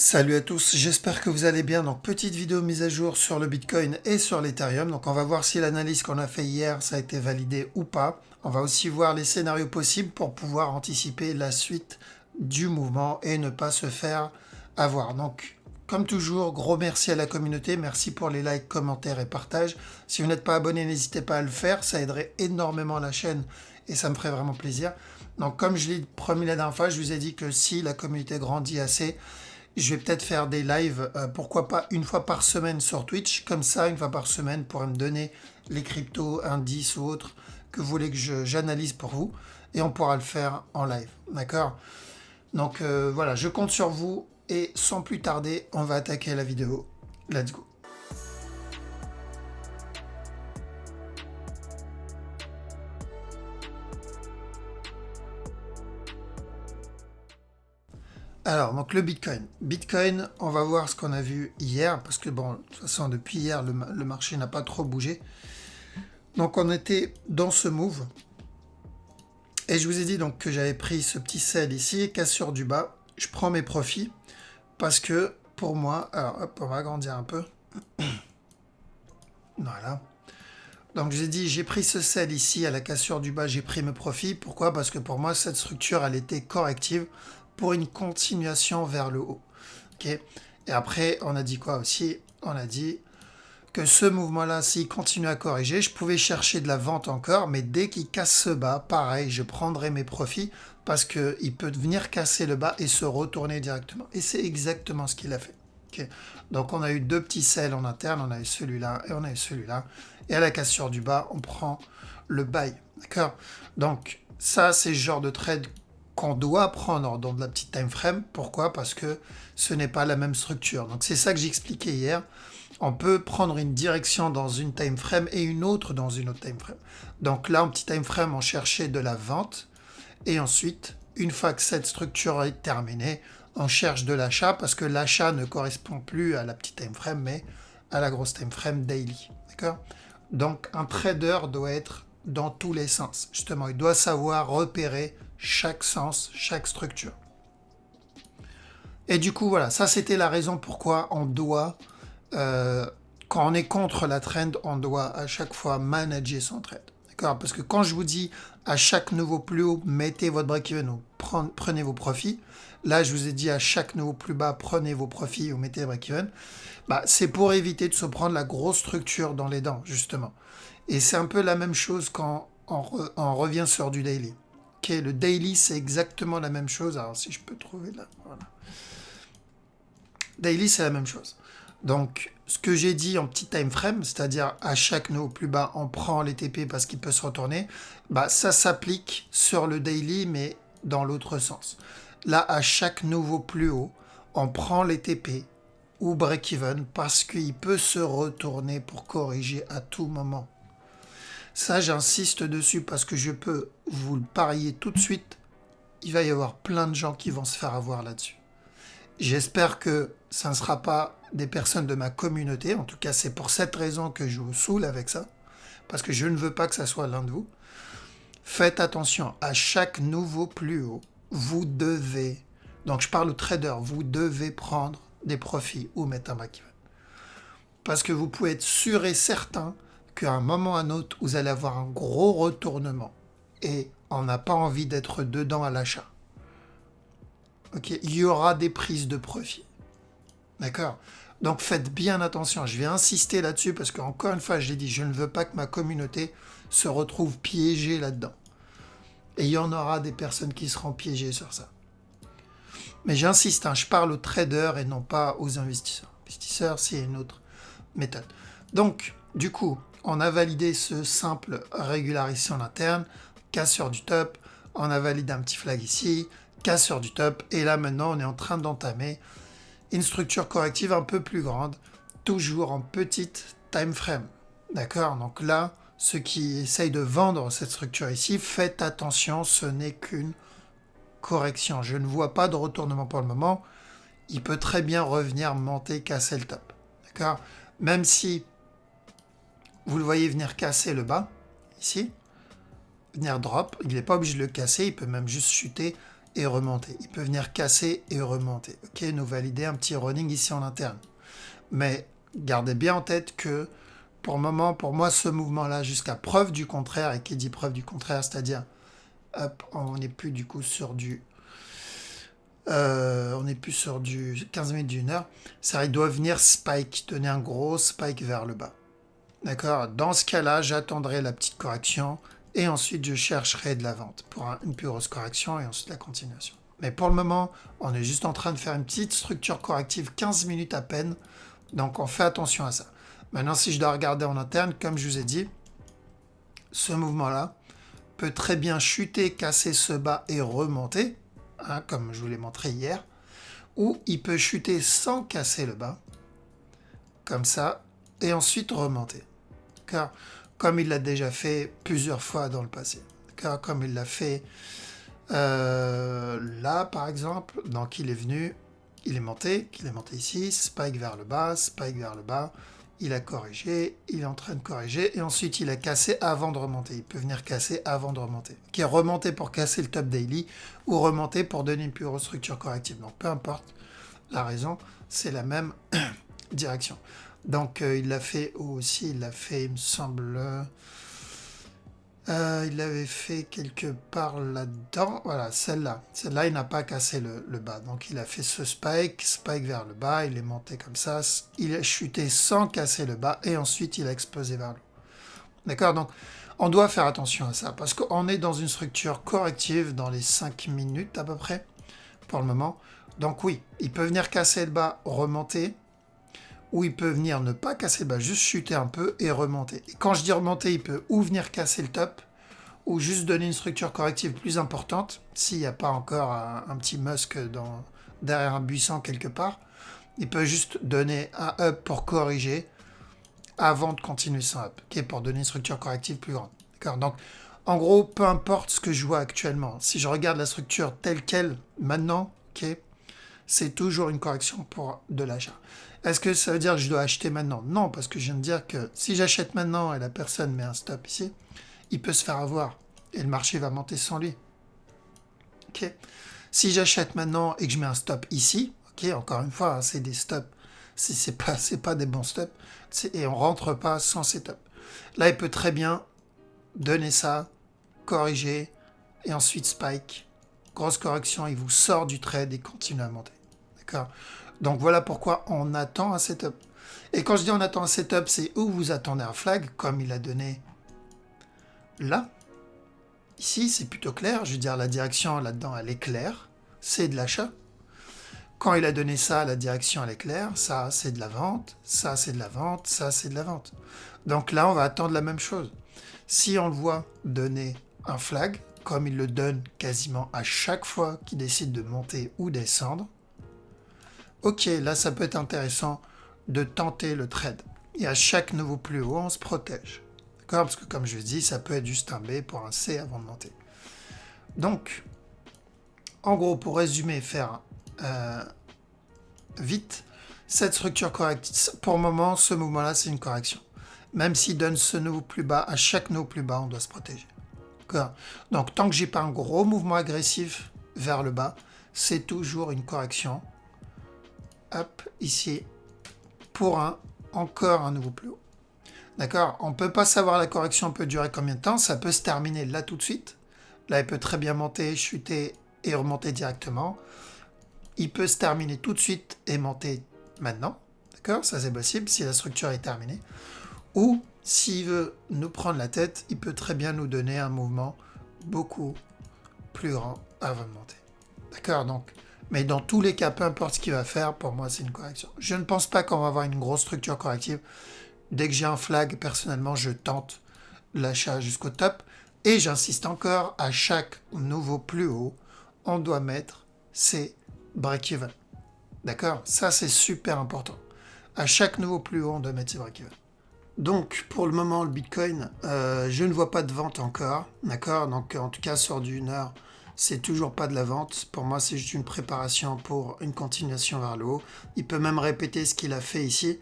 Salut à tous, j'espère que vous allez bien. Donc petite vidéo mise à jour sur le Bitcoin et sur l'Ethereum. Donc on va voir si l'analyse qu'on a fait hier, ça a été validé ou pas. On va aussi voir les scénarios possibles pour pouvoir anticiper la suite du mouvement et ne pas se faire avoir. Donc comme toujours, gros merci à la communauté, merci pour les likes, commentaires et partages. Si vous n'êtes pas abonné, n'hésitez pas à le faire, ça aiderait énormément la chaîne et ça me ferait vraiment plaisir. Donc comme je l'ai promis la dernière fois, je vous ai dit que si la communauté grandit assez, je vais peut-être faire des lives, pourquoi pas une fois par semaine sur Twitch. Comme ça, une fois par semaine, pourrez me donner les cryptos, indices ou autres que vous voulez que j'analyse pour vous. Et on pourra le faire en live. D'accord? Donc voilà, je compte sur vous. Et sans plus tarder, on va attaquer la vidéo. Let's go. Alors, donc le Bitcoin. Bitcoin, on va voir ce qu'on a vu hier, parce que bon, de toute façon, depuis hier, le marché n'a pas trop bougé. Donc on était dans ce move. Et je vous ai dit donc que j'avais pris ce petit sell ici, cassure du bas. Je prends mes profits, parce que pour moi, alors hop, on va agrandir un peu. Voilà. Donc j'ai dit, j'ai pris ce sell ici à la cassure du bas, j'ai pris mes profits. Pourquoi? Parce que pour moi, cette structure, elle était corrective pour une continuation vers le haut. Ok. Et après, on a dit quoi aussi? On a dit que ce mouvement-là, s'il continue à corriger, je pouvais chercher de la vente encore, mais dès qu'il casse ce bas, pareil, je prendrai mes profits parce qu'il peut venir casser le bas et se retourner directement. Et c'est exactement ce qu'il a fait. Okay. Donc on a eu deux petits sells en interne, on a eu celui-là et on a eu celui-là. Et à la cassure du bas, on prend le buy. D'accord? Donc ça, c'est le genre de trade qu'on doit prendre dans de la petite time frame. Pourquoi? Parce que ce n'est pas la même structure. Donc c'est ça que j'expliquais hier. On peut prendre une direction dans une time frame et une autre dans une autre time frame. Donc là, en petit time frame, on cherchait de la vente. Et ensuite, une fois que cette structure est terminée, on cherche de l'achat parce que l'achat ne correspond plus à la petite time frame, mais à la grosse time frame daily. D'accord? Donc un trader doit être dans tous les sens. Justement, il doit savoir repérer chaque sens, chaque structure. Et du coup, voilà, ça c'était la raison pourquoi on doit, quand on est contre la trend, on doit à chaque fois manager son trade. D'accord? Parce que quand je vous dis à chaque nouveau plus haut, mettez votre break-even ou prenez vos profits, là je vous ai dit à chaque nouveau plus bas, prenez vos profits ou mettez les break-even, bah, c'est pour éviter de se prendre la grosse structure dans les dents, justement. Et c'est un peu la même chose quand on revient sur du daily. Okay, le daily, c'est exactement la même chose. Alors, si je peux trouver là, voilà. Daily, c'est la même chose. Donc, ce que j'ai dit en petit time frame, c'est-à-dire à chaque nouveau plus bas, on prend les TP parce qu'il peut se retourner, bah, ça s'applique sur le daily, mais dans l'autre sens. Là, à chaque nouveau plus haut, on prend les TP ou break-even parce qu'il peut se retourner pour corriger à tout moment. Ça, j'insiste dessus parce que je peux vous le parier tout de suite. Il va y avoir plein de gens qui vont se faire avoir là-dessus. J'espère que ça ne sera pas des personnes de ma communauté. En tout cas, c'est pour cette raison que je vous saoule avec ça. Parce que je ne veux pas que ça soit l'un de vous. Faites attention, à chaque nouveau plus haut, vous devez, donc je parle aux traders, vous devez prendre des profits ou mettre un break-even. Parce que vous pouvez être sûr et certain qu'à un moment ou à un autre, vous allez avoir un gros retournement. Et on n'a pas envie d'être dedans à l'achat. Ok, il y aura des prises de profit. D'accord? Donc faites bien attention. Je vais insister là-dessus parce qu'encore une fois, je l'ai dit, je ne veux pas que ma communauté se retrouve piégée là-dedans. Et il y en aura des personnes qui seront piégées sur ça. Mais j'insiste, hein, je parle aux traders et non pas aux investisseurs. Investisseurs, c'est une autre méthode. Donc, du coup, on a validé ce simple régularisation interne, cassure du top, on a validé un petit flag ici, cassure du top, et là maintenant on est en train d'entamer une structure corrective un peu plus grande, toujours en petite time frame. D'accord? Donc là, ceux qui essayent de vendre cette structure ici, faites attention, ce n'est qu'une correction. Je ne vois pas de retournement pour le moment. Il peut très bien revenir monter, casser le top. D'accord? Même si vous le voyez venir casser le bas, ici, venir drop, il n'est pas obligé de le casser, il peut même juste chuter et remonter. Il peut venir casser et remonter. Ok, nous valider un petit running ici en interne. Mais gardez bien en tête que pour le moment, pour moi, ce mouvement-là, jusqu'à preuve du contraire, et qui dit preuve du contraire, c'est-à-dire, hop, on n'est plus du coup sur du... on n'est plus sur du 15 minutes d'une heure. Ça, il doit venir spike, donner un gros spike vers le bas. D'accord? Dans ce cas-là, j'attendrai la petite correction et ensuite je chercherai de la vente pour une plus grosse correction et ensuite la continuation. Mais pour le moment, on est juste en train de faire une petite structure corrective, 15 minutes à peine. Donc on fait attention à ça. Maintenant, si je dois regarder en interne, comme je vous ai dit, ce mouvement-là peut très bien chuter, casser ce bas et remonter, hein, comme je vous l'ai montré hier. Ou il peut chuter sans casser le bas, comme ça, et ensuite remonter. Car comme il l'a déjà fait plusieurs fois dans le passé. Car comme il l'a fait là, par exemple, donc il est venu, il est monté ici, spike vers le bas, il a corrigé, il est en train de corriger, et ensuite il a cassé avant de remonter. Il peut venir casser avant de remonter. Qui est remonté pour casser le top daily, ou remonter pour donner une plus grosse structure corrective. Donc peu importe la raison, c'est la même direction. Donc il l'a fait aussi, il l'a fait, il me semble, il l'avait fait quelque part là-dedans, voilà, celle-là, il n'a pas cassé le bas, donc il a fait ce spike vers le bas, il est monté comme ça, il a chuté sans casser le bas, et ensuite il a explosé vers le haut. D'accord, donc on doit faire attention à ça, parce qu'on est dans une structure corrective dans les 5 minutes à peu près, pour le moment, donc oui, il peut venir casser le bas, remonter, ou il peut venir ne pas casser le bas, juste chuter un peu et remonter. Et quand je dis remonter, il peut ou venir casser le top, ou juste donner une structure corrective plus importante, s'il n'y a pas encore un petit musc derrière un buisson quelque part. Il peut juste donner un up pour corriger avant de continuer son up, okay, pour donner une structure corrective plus grande. D'accord. Donc, en gros, peu importe ce que je vois actuellement, si je regarde la structure telle qu'elle maintenant, okay, c'est toujours une correction pour de l'achat. Est-ce que ça veut dire que je dois acheter maintenant? Non, parce que je viens de dire que si j'achète maintenant et la personne met un stop ici, il peut se faire avoir et le marché va monter sans lui. Okay. Si j'achète maintenant et que je mets un stop ici, okay, encore une fois, hein, c'est des stops, c'est pas des bons stops, et on rentre pas sans setup. Là, il peut très bien donner ça, corriger, et ensuite spike. Grosse correction, il vous sort du trade et continue à monter. D'accord? Donc voilà pourquoi on attend un setup. Et quand je dis on attend un setup, c'est où vous attendez un flag, comme il a donné là. Ici, c'est plutôt clair. Je veux dire, la direction là-dedans, elle est claire. C'est de l'achat. Quand il a donné ça, la direction, elle est claire. Ça, c'est de la vente. Ça, c'est de la vente. Ça, c'est de la vente. Donc là, on va attendre la même chose. Si on le voit donner un flag, comme il le donne quasiment à chaque fois qu'il décide de monter ou descendre, ok, là, ça peut être intéressant de tenter le trade. Et à chaque nouveau plus haut, on se protège. D'accord? Parce que comme je dis, ça peut être juste un B pour un C avant de monter. Donc, en gros, pour résumer, faire vite, cette structure corrective, pour le moment, ce mouvement-là, c'est une correction. Même s'il donne ce nouveau plus bas, à chaque nouveau plus bas, on doit se protéger. D'accord? Donc, tant que j'ai pas un gros mouvement agressif vers le bas, c'est toujours une correction. Hop, ici, pour encore un nouveau plus haut. D'accord? On ne peut pas savoir la correction peut durer combien de temps. Ça peut se terminer là tout de suite. Là, il peut très bien monter, chuter et remonter directement. Il peut se terminer tout de suite et monter maintenant. D'accord? Ça, c'est possible si la structure est terminée. Ou, s'il veut nous prendre la tête, il peut très bien nous donner un mouvement beaucoup plus grand avant de monter. D'accord? Donc, mais dans tous les cas, peu importe ce qu'il va faire, pour moi, c'est une correction. Je ne pense pas qu'on va avoir une grosse structure corrective. Dès que j'ai un flag, personnellement, je tente l'achat jusqu'au top. Et j'insiste encore, à chaque nouveau plus haut, on doit mettre ses break-even. D'accord? Ça, c'est super important. À chaque nouveau plus haut, on doit mettre ses break-even. Donc, pour le moment, le Bitcoin, je ne vois pas de vente encore. D'accord? Donc, en tout cas, sur du 1 heure, c'est toujours pas de la vente. Pour moi, c'est juste une préparation pour une continuation vers le haut. Il peut même répéter ce qu'il a fait ici.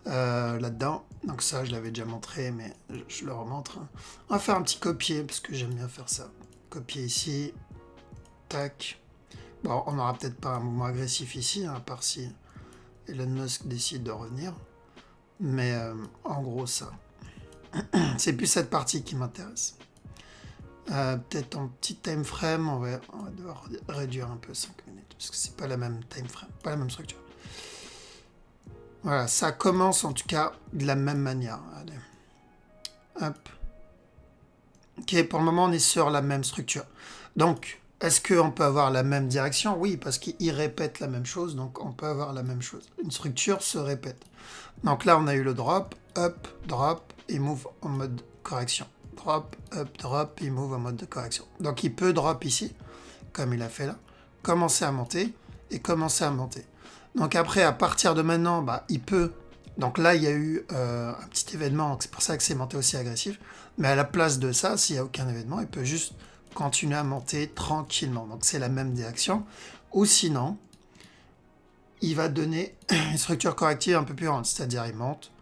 Là-dedans. Donc ça, je l'avais déjà montré, mais je le remontre. On va faire un petit copier, parce que j'aime bien faire ça. Copier ici. Tac. Bon, on n'aura peut-être pas un mouvement agressif ici, hein, à part si Elon Musk décide de revenir. Mais en gros, ça. C'est plus cette partie qui m'intéresse. Peut-être en petit time frame, on va devoir réduire un peu 5 minutes, parce que c'est pas la même time frame, pas la même structure. Voilà, ça commence en tout cas de la même manière. Allez. Hop. Ok, pour le moment, on est sur la même structure. Donc, est-ce qu'on peut avoir la même direction? Oui, parce qu'il répète la même chose, donc on peut avoir la même chose. Une structure se répète. Donc là, on a eu le drop, up, drop, et move en mode correction. Drop, up, drop, et move en mode de correction. Donc il peut drop ici, comme il a fait là, commencer à monter, et commencer à monter. Donc après, à partir de maintenant, bah, il peut... Donc là, il y a eu un petit événement, c'est pour ça que c'est monté aussi agressif. Mais à la place de ça, s'il n'y a aucun événement, il peut juste continuer à monter tranquillement. Donc c'est la même direction. Ou sinon, il va donner une structure corrective un peu plus grande. C'est-à-dire, il monte,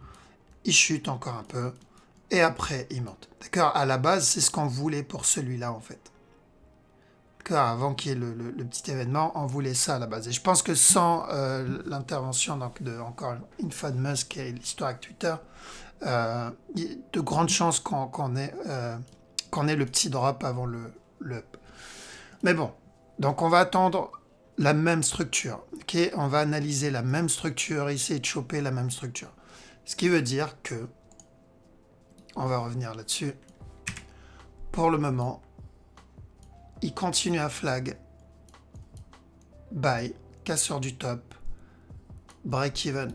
il chute encore un peu, et après, il monte. D'accord? À la base, c'est ce qu'on voulait pour celui-là, en fait. D'accord? Avant qu'il y ait le petit événement, on voulait ça à la base. Et je pense que sans l'intervention, donc, encore une fois, de Musk et l'histoire avec Twitter, il y a de grandes chances qu'on ait le petit drop avant le up. Mais bon, donc on va attendre la même structure. Okay, on va analyser la même structure, essayer de choper la même structure. Ce qui veut dire que, on va revenir là-dessus, pour le moment, il continue à flag, buy, casseur du top, break-even.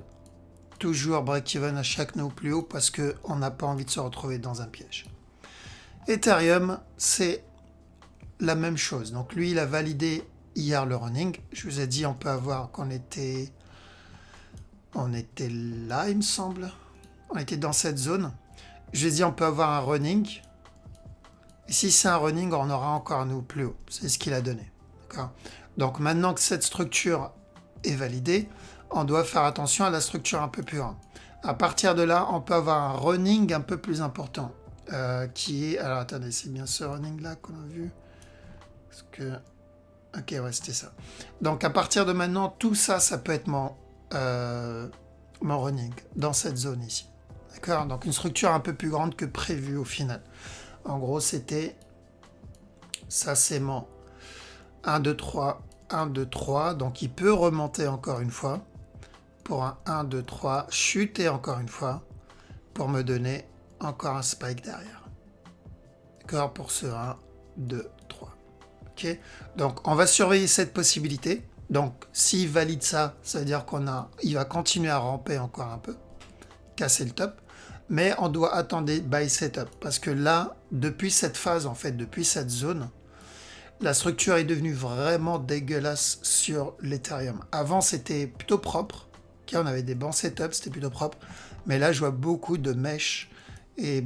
Toujours break-even à chaque nœud plus haut parce qu'on n'a pas envie de se retrouver dans un piège. Ethereum, c'est la même chose. Donc lui, il a validé hier le running. Je vous ai dit, on peut avoir qu'on était... On était là, il me semble. On était dans cette zone. Je vous ai dit, on peut avoir un running. Et si c'est un running, on aura encore un nœud plus haut. C'est ce qu'il a donné. D'accord ? Donc maintenant que cette structure est validée, on doit faire attention à la structure un peu plus grande. À partir de là, on peut avoir un running un peu plus important. Qui est... Alors attendez, c'est bien ce running là qu'on a vu. Parce que... Ok, ouais, c'était ça. Donc à partir de maintenant, tout ça, ça peut être mon running dans cette zone ici. D'accord? Donc une structure un peu plus grande que prévu au final. En gros, c'était... Ça, c'est mon 1, 2, 3, 1, 2, 3. Donc il peut remonter encore une fois. Pour un 1, 2, 3, chuter encore une fois. Pour me donner encore un spike derrière. D'accord? Pour ce 1, 2, 3. Ok? Donc on va surveiller cette possibilité. Donc s'il valide ça, ça veut dire il va continuer à ramper encore un peu. Casser le top. Mais on doit attendre buy setup. Parce que là, depuis cette phase, en fait, depuis cette zone, la structure est devenue vraiment dégueulasse sur l'Ethereum. Avant, c'était plutôt propre. Okay, on avait des bons setups, c'était plutôt propre. Mais là, je vois beaucoup de mèches. Et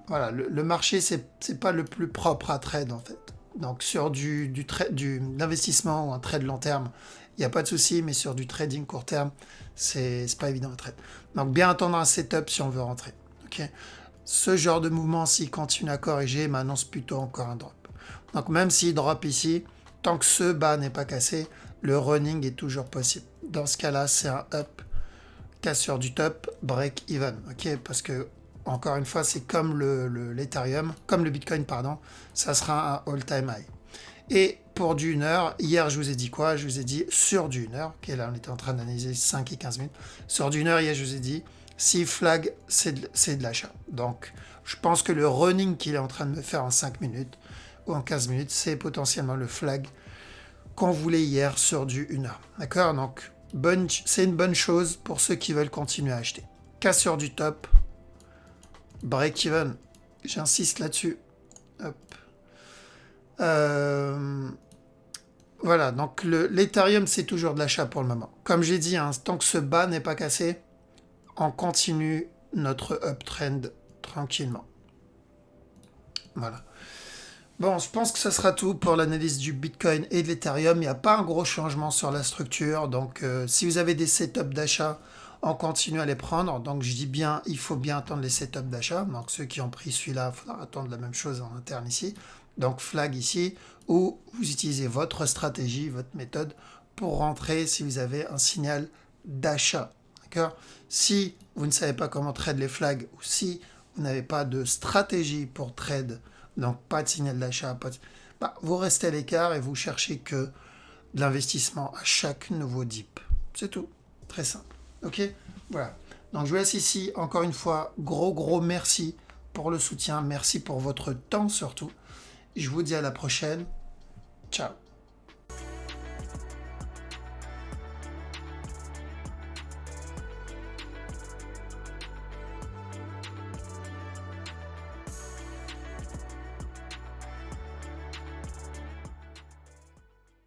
voilà, le marché, c'est pas le plus propre à trade, en fait. Donc, sur l'investissement ou un trade long terme, il n'y a pas de souci. Mais sur du trading court terme, c'est pas évident à trade. Donc, bien attendre un setup si on veut rentrer. Okay. Ce genre de mouvement, s'il continue à corriger, m'annonce plutôt encore un drop. Donc même s'il drop ici, tant que ce bas n'est pas cassé, le running est toujours possible. Dans ce cas-là, c'est un up, cassure du top, break even. Okay, parce que, encore une fois, c'est comme l'Ethereum, comme le Bitcoin, pardon, ça sera un all-time high. Et pour du 1 heure, hier, je vous ai dit quoi? Je vous ai dit sur du 1 heure, okay, là on était en train d'analyser 5 et 15 minutes. Sur du 1 heure, hier, je vous ai dit, si flag, c'est de l'achat. Donc, je pense que le running qu'il est en train de me faire en 5 minutes ou en 15 minutes, c'est potentiellement le flag qu'on voulait hier sur du 1 heure. D'accord? Donc, c'est une bonne chose pour ceux qui veulent continuer à acheter. Cassure du top, break-even, j'insiste là-dessus. Hop. Voilà, donc l'Ethereum, c'est toujours de l'achat pour le moment. Comme j'ai dit, hein, tant que ce bas n'est pas cassé, on continue notre uptrend tranquillement. Voilà. Bon, je pense que ce sera tout pour l'analyse du Bitcoin et de l'Ethereum. Il n'y a pas un gros changement sur la structure. Donc, si vous avez des setups d'achat, on continue à les prendre. Donc, je dis bien, il faut bien attendre les setups d'achat. Donc, ceux qui ont pris celui-là, il faudra attendre la même chose en interne ici. donc flag ici, ou vous utilisez votre stratégie, votre méthode pour rentrer si vous avez un signal d'achat. D'accord? Si vous ne savez pas comment trade les flags, ou si vous n'avez pas de stratégie pour trade, donc pas de signal d'achat, vous restez à l'écart et vous cherchez que de l'investissement à chaque nouveau dip. C'est tout. Très simple. Ok? Voilà. Donc je vous laisse ici. Encore une fois, gros merci pour le soutien. Merci pour votre temps surtout. Je vous dis à la prochaine. Ciao.